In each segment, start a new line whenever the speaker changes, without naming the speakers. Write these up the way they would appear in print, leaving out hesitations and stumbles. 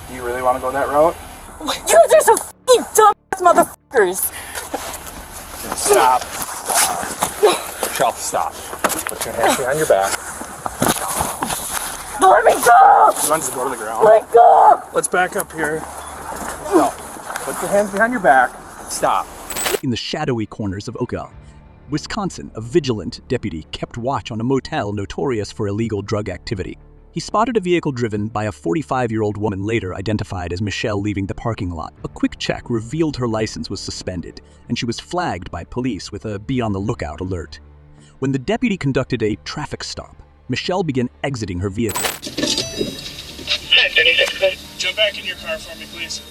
Do you really want to go that route?
You are some f***ing dumbass motherfuckers.
Stop. Michelle, stop. Put your hands behind your back.
Let me go!
You want to just go to the ground?
Let go!
Let's back up here. No. Put your hands behind your back. Stop.
In the shadowy corners of Ocala, Wisconsin, a vigilant deputy kept watch on a motel notorious for illegal drug activity. He spotted a vehicle driven by a 45-year-old woman later identified as Michelle leaving the parking lot. A quick check revealed her license was suspended, and she was flagged by police with a be on the lookout alert. When the deputy conducted a traffic stop, Michelle began exiting her vehicle.
Jump back in your car for me, please.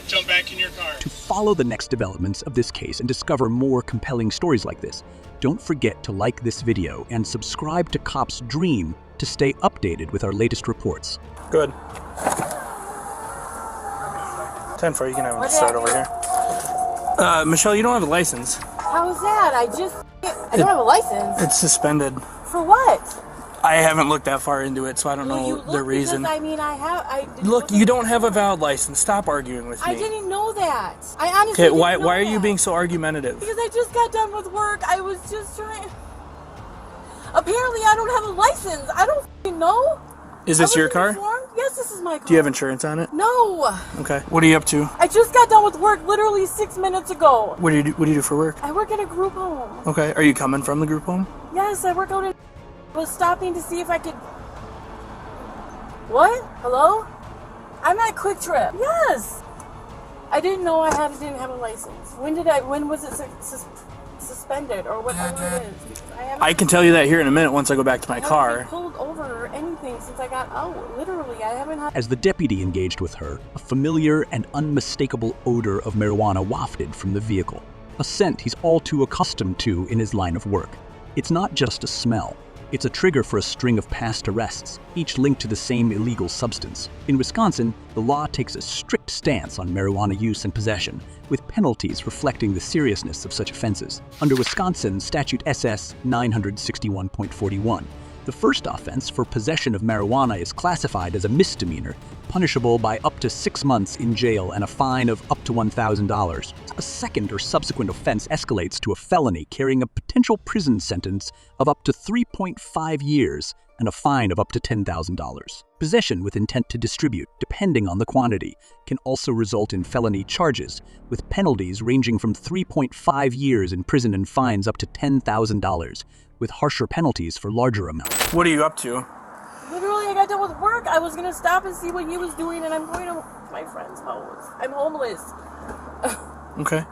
Jump back in your car.
To follow the next developments of this case and discover more compelling stories like this, don't forget to like this video and subscribe to Cop's Dream to stay updated with our latest reports.
Good. 10-4, you can have it start over here. Michelle, you don't have a license.
How is that? I don't have a license.
It's suspended.
For what?
I haven't looked that far into it, so I don't know the reason.
I mean,
Look, you don't have a valid license. Stop arguing with me.
I didn't know that. I honestly
didn't know why are you being so argumentative?
Because I just got done with work. I was just trying... Apparently, I don't have a license. I don't f***ing know.
Is this your car?
Informed. Yes, this is my car.
Do you have insurance on it?
No.
Okay. What are you up to?
I just got done with work literally 6 minutes ago.
What do you do for work?
I work at a group home.
Okay. Are you coming from the group home?
Yes, I work out in... was stopping to see if I could... What? Hello? I'm at Quick Trip. Yes. I didn't know I didn't have a license. When was it suspended or whatever it is?
I can tell you that here in a minute once I go back to my car.
I haven't been pulled over or anything since I got out. Literally, I haven't had...
As the deputy engaged with her, a familiar and unmistakable odor of marijuana wafted from the vehicle, a scent he's all too accustomed to in his line of work. It's not just a smell. It's a trigger for a string of past arrests, each linked to the same illegal substance. In Wisconsin, the law takes a strict stance on marijuana use and possession, with penalties reflecting the seriousness of such offenses. Under Wisconsin Statute SS 961.41, the first offense for possession of marijuana is classified as a misdemeanor, punishable by up to 6 months in jail and a fine of up to $1,000. A second or subsequent offense escalates to a felony carrying a potential prison sentence of up to 3.5 years and a fine of up to $10,000. Possession with intent to distribute, depending on the quantity, can also result in felony charges, with penalties ranging from 3.5 years in prison and fines up to $10,000, with harsher penalties for larger amounts.
What are you up to?
Literally, I got done with work. I was going to stop and see what he was doing, and I'm going to my friend's house. I'm homeless.
Okay.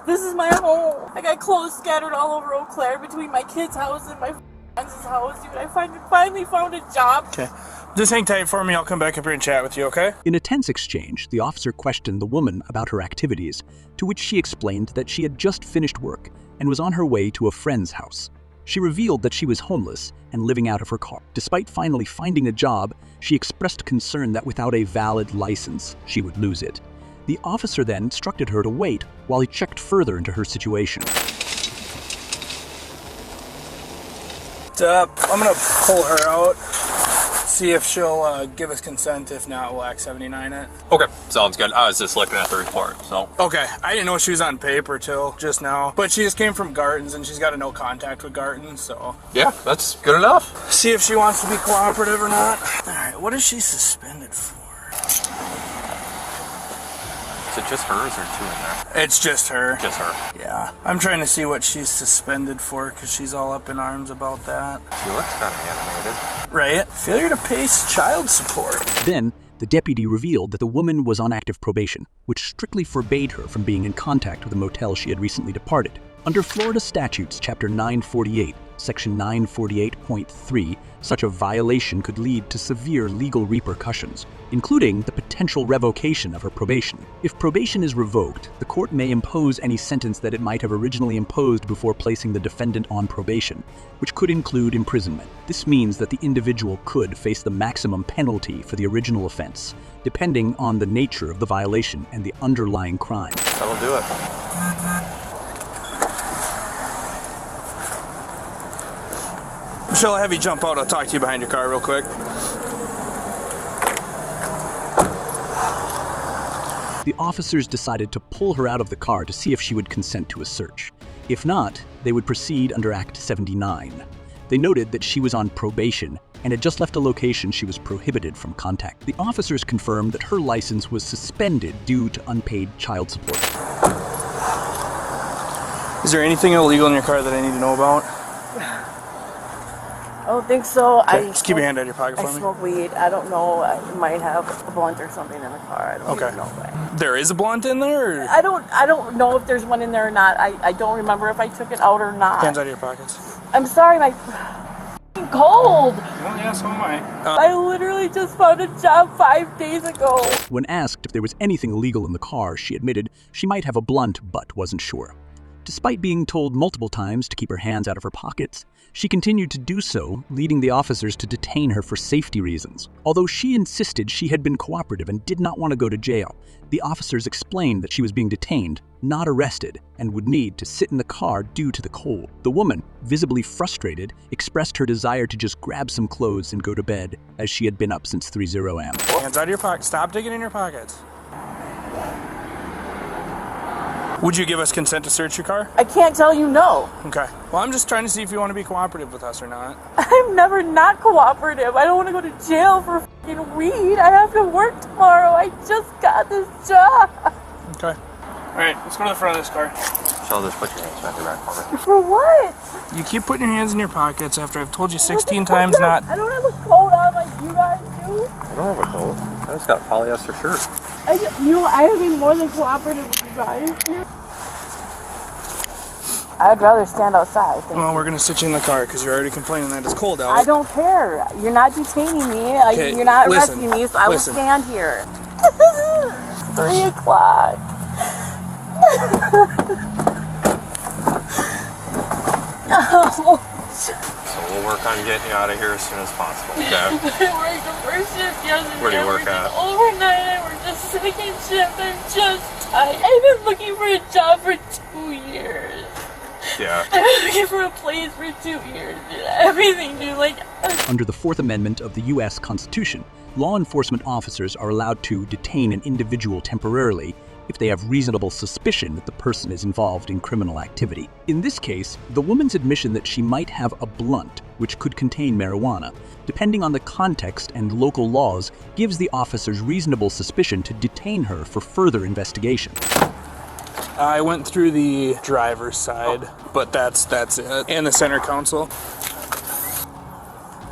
This is my home. I got clothes scattered all over Eau Claire between my kid's house and my friend's house. Dude, I finally found a job.
Okay. Just hang tight for me. I'll come back up here and chat with you, okay?
In a tense exchange, the officer questioned the woman about her activities, to which she explained that she had just finished work and was on her way to a friend's house. She revealed that she was homeless and living out of her car. Despite finally finding a job, she expressed concern that without a valid license, she would lose it. The officer then instructed her to wait while he checked further into her situation.
I'm gonna pull her out, see if she'll give us consent. If not, we'll Act 79 it.
Okay, sounds good. I was just looking at the report, so.
Okay, I didn't know she was on paper till just now, but she just came from Garton's and she's got a no contact with Garton's, so.
Yeah, that's good enough.
See if she wants to be cooperative or not. All right, what is she suspended for?
Is it just her or is there two in there?
It's just her.
Just her.
Yeah, I'm trying to see what she's suspended for because she's all up in arms about that.
She looks kind of animated.
Right? Failure to pay child support.
Then, the deputy revealed that the woman was on active probation, which strictly forbade her from being in contact with the motel she had recently departed. Under Florida statutes, Chapter 948, Section 948.3, such a violation could lead to severe legal repercussions, including the potential revocation of her probation. If probation is revoked, the court may impose any sentence that it might have originally imposed before placing the defendant on probation, which could include imprisonment. This means that the individual could face the maximum penalty for the original offense, depending on the nature of the violation and the underlying crime.
That'll do it.
Michelle, I'll have you jump out. I'll talk to you behind your car real quick.
The officers decided to pull her out of the car to see if she would consent to a search. If not, they would proceed under Act 79. They noted that she was on probation and had just left a location she was prohibited from contact. The officers confirmed that her license was suspended due to unpaid child support.
Is there anything illegal in your car that I need to know about?
I don't think so.
Okay, just keep your hand out of your pocket
I
for me.
smoke weed. I don't know. I might have a blunt or something in the car. I don't even know.
There is a blunt in there? Or?
I don't know if there's one in there or not. I don't remember if I took it out or not.
Hands out of your pockets.
I'm sorry, my cold.
Well, yeah, so am I.
I literally just found a job 5 days ago.
When asked if there was anything illegal in the car, she admitted she might have a blunt but wasn't sure. Despite being told multiple times to keep her hands out of her pockets, she continued to do so, leading the officers to detain her for safety reasons. Although she insisted she had been cooperative and did not want to go to jail, the officers explained that she was being detained, not arrested, and would need to sit in the car due to the cold. The woman, visibly frustrated, expressed her desire to just grab some clothes and go to bed, as she had been up since 3:0 a.m.
Hands out of your pockets. Stop digging in your pockets. Would you give us consent to search your car?
I can't tell you no.
Okay. Well, I'm just trying to see if you want to be cooperative with us or not.
I'm never not cooperative. I don't want to go to jail for fucking weed. I have to work tomorrow. I just got this job.
Okay. All right, let's go to the front of this car.
Shall just put your hands back in the back for me.
For what?
You keep putting your hands in your pockets after I've told you 16 times not.
I don't have a coat on like you guys do.
I don't have a coat. I just got a polyester shirt.
I have been more than cooperative with you guys. I'd rather stand outside.
Well, we're gonna sit you in the car because you're already complaining that it's cold out.
I don't care. You're not detaining me.
Okay,
You're not
listen,
arresting me, so I will
listen.
stand here. 3 o'clock.
So we'll work on getting you out of here as soon as possible. Okay.
I worked the first shift yesterday.
Where do you work
I
at?
worked overnight. I worked the second shift. I'm just tired. I've been looking for a job for 2 years.
Yeah.
I've been looking for a place for 2 years. Everything, dude. Like.
Under the Fourth Amendment of the U.S. Constitution, law enforcement officers are allowed to detain an individual temporarily if they have reasonable suspicion that the person is involved in criminal activity. In this case, the woman's admission that she might have a blunt, which could contain marijuana, depending on the context and local laws, gives the officers reasonable suspicion to detain her for further investigation.
I went through the driver's side, but that's it. And the center console.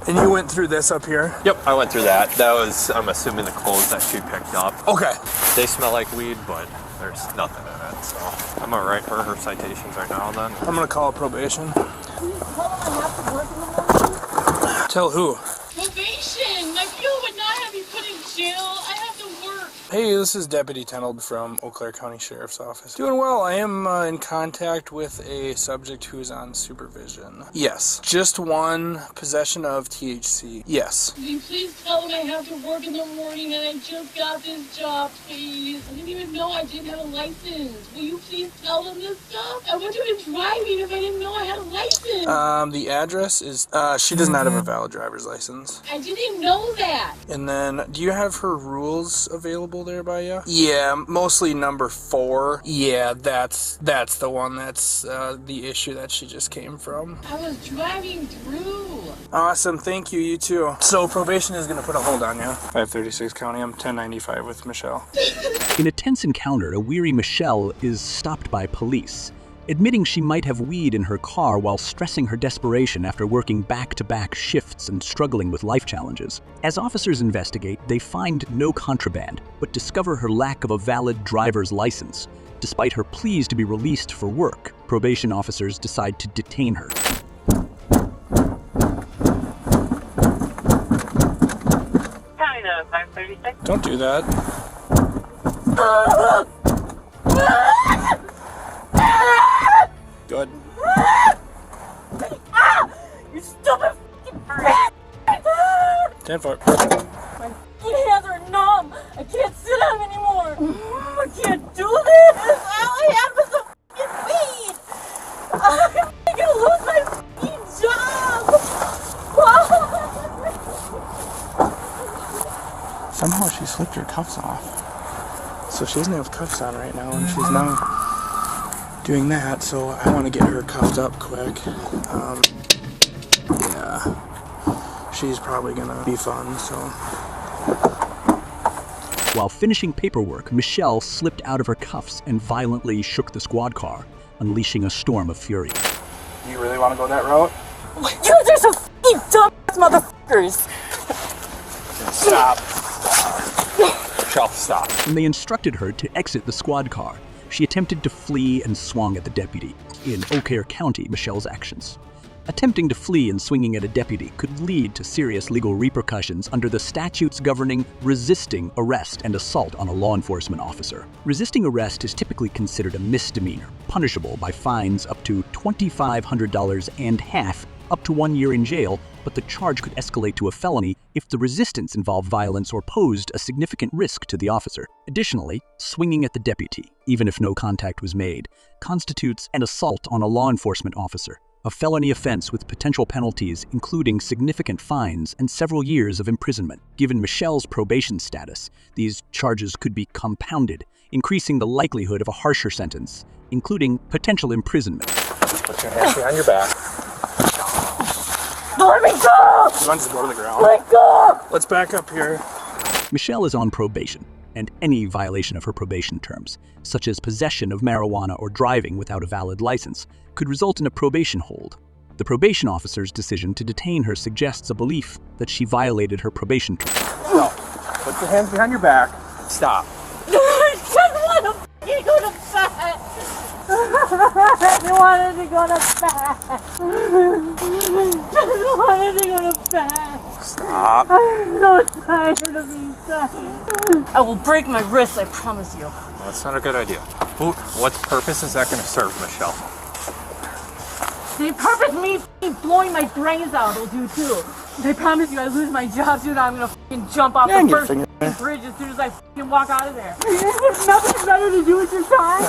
And you went through this up here?
Yep, I went through that. That was, I'm assuming, the clothes that she picked up.
Okay.
They smell like weed, but there's nothing in it, so I'm gonna write her citations right now then.
I'm gonna call probation.
Can you tell them I have to work in the morning?
Tell who?
Probation! My fuel would not have you put in jail. I have to work.
Hey, this is Deputy Tenold from Eau Claire County Sheriff's Office. Doing well. I am in contact with a subject who's on supervision. Yes. Just one possession of THC. Yes.
Can you please tell them I have to work in the morning and I just got this job, please? I didn't even know I didn't have a license. Will you please tell them this stuff? I wouldn't have been driving if I didn't know I had a license.
The address is, she does not have a valid driver's license.
I didn't know that.
And then, do you have her rules available there by you? Yeah, mostly number 4. Yeah, that's the one that's the issue that she just came from.
I was driving through.
Awesome, thank you, you too. So probation is going to put a hold on you. 536 County, I'm 1095 with Michelle.
In a tense encounter, a weary Michelle is stopped by police, admitting she might have weed in her car while stressing her desperation after working back-to-back shifts and struggling with life challenges. As officers investigate, they find no contraband, but discover her lack of a valid driver's license. Despite her pleas to be released for work, probation officers decide to detain her.
County to 536.
Don't do that. Good.
You stupid f***ing
10 foot.
My hands are numb. I can't sit on them anymore. I can't do this. All I had was the f***ing weed. I'm gonna lose my f***ing job.
Somehow she slipped her cuffs off. So she doesn't have cuffs on right now, and she's now doing that, so I want to get her cuffed up quick. Yeah, she's probably gonna be fun, so.
While finishing paperwork, Michelle slipped out of her cuffs and violently shook the squad car, unleashing a storm of fury.
Do you really want to go that route?
You guys are so f***ing dumbass motherfuckers!
Stop. Shall stop.
When they instructed her to exit the squad car, she attempted to flee and swung at the deputy. In Eau Claire County, Michelle's actions. Attempting to flee and swinging at a deputy could lead to serious legal repercussions under the statutes governing resisting arrest and assault on a law enforcement officer. Resisting arrest is typically considered a misdemeanor, punishable by fines up to $2,500 and half up to 1 year in jail, but the charge could escalate to a felony if the resistance involved violence or posed a significant risk to the officer. Additionally, swinging at the deputy, even if no contact was made, constitutes an assault on a law enforcement officer, a felony offense with potential penalties including significant fines and several years of imprisonment. Given Michelle's probation status, these charges could be compounded, increasing the likelihood of a harsher sentence, including potential imprisonment.
Put your hands behind your back.
Let me go!
She wants to go to the ground.
Let go!
Let's back up here.
Michelle is on probation, and any violation of her probation terms, such as possession of marijuana or driving without a valid license, could result in a probation hold. The probation officer's decision to detain her suggests a belief that she violated her probation terms.
No. Put your hands behind your back. Stop.
I just want to f***ing go to bed! I wanted to go to bed! I wanted to go to bed!
Stop.
I'm so tired of being sad. I will break my wrist, I promise you.
Well, that's not a good idea. What purpose is that going to serve, Michelle?
The purpose me f***ing blowing my brains out will do too. I promise you, I lose my job soon, I'm gonna f***ing jump off the first bridge as soon as I f***ing walk out of there. There's nothing better to do with your time?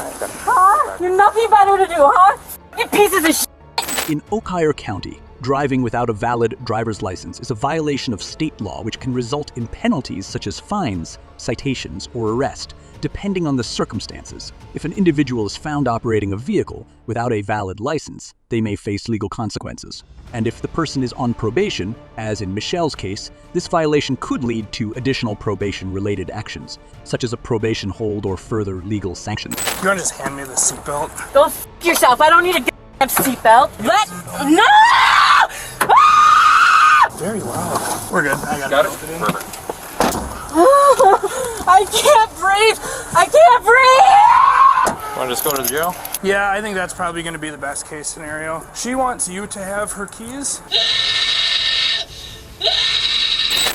Huh? You're nothing better to do, huh? You pieces of shit!
In Eau Claire County, driving without a valid driver's license is a violation of state law which can result in penalties such as fines, citations, or arrest, depending on the circumstances. If an individual is found operating a vehicle without a valid license, they may face legal consequences. And if the person is on probation, as in Michelle's case, this violation could lead to additional probation-related actions, such as a probation hold or further legal sanctions.
You want to just hand me the seatbelt?
Go f*** yourself, I don't need a goddamn seatbelt. No! Ah!
Very loud. We're good. I
Got it?
it in.
Perfect.
I can't breathe! I can't breathe!
Want to just go to the jail?
Yeah, I think that's probably going to be the best case scenario. She wants you to have her keys.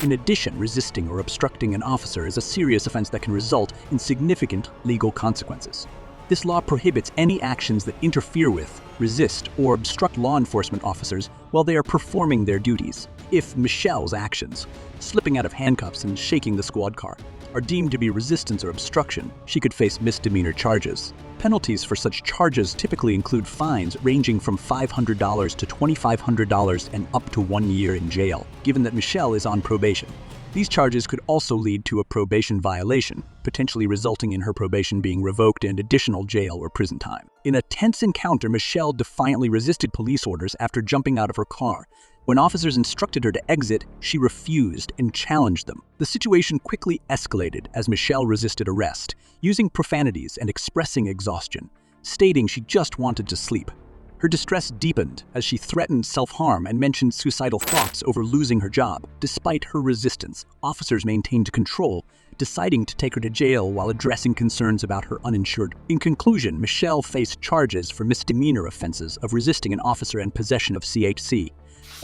In addition, resisting or obstructing an officer is a serious offense that can result in significant legal consequences. This law prohibits any actions that interfere with, resist, or obstruct law enforcement officers while they are performing their duties. If Michelle's actions, slipping out of handcuffs and shaking the squad car, are deemed to be resistance or obstruction, she could face misdemeanor charges. Penalties for such charges typically include fines ranging from $500 to $2,500 and up to 1 year in jail, given that Michelle is on probation. These charges could also lead to a probation violation, potentially resulting in her probation being revoked and additional jail or prison time. In a tense encounter, Michelle defiantly resisted police orders after jumping out of her car. When officers instructed her to exit, she refused and challenged them. The situation quickly escalated as Michelle resisted arrest, using profanities and expressing exhaustion, stating she just wanted to sleep. Her distress deepened as she threatened self-harm and mentioned suicidal thoughts over losing her job. Despite her resistance, officers maintained control, deciding to take her to jail while addressing concerns about her uninsured. In conclusion, Michelle faced charges for misdemeanor offenses of resisting an officer and possession of THC.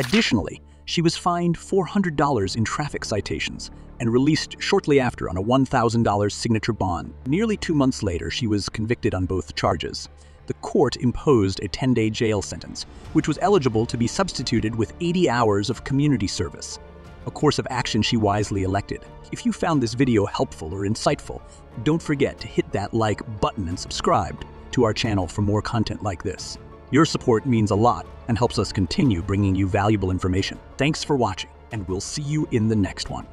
Additionally, she was fined $400 in traffic citations and released shortly after on a $1,000 signature bond. Nearly 2 months later, she was convicted on both charges. The court imposed a 10-day jail sentence, which was eligible to be substituted with 80 hours of community service, a course of action she wisely elected. If you found this video helpful or insightful, don't forget to hit that like button and subscribe to our channel for more content like this. Your support means a lot and helps us continue bringing you valuable information. Thanks for watching, and we'll see you in the next one.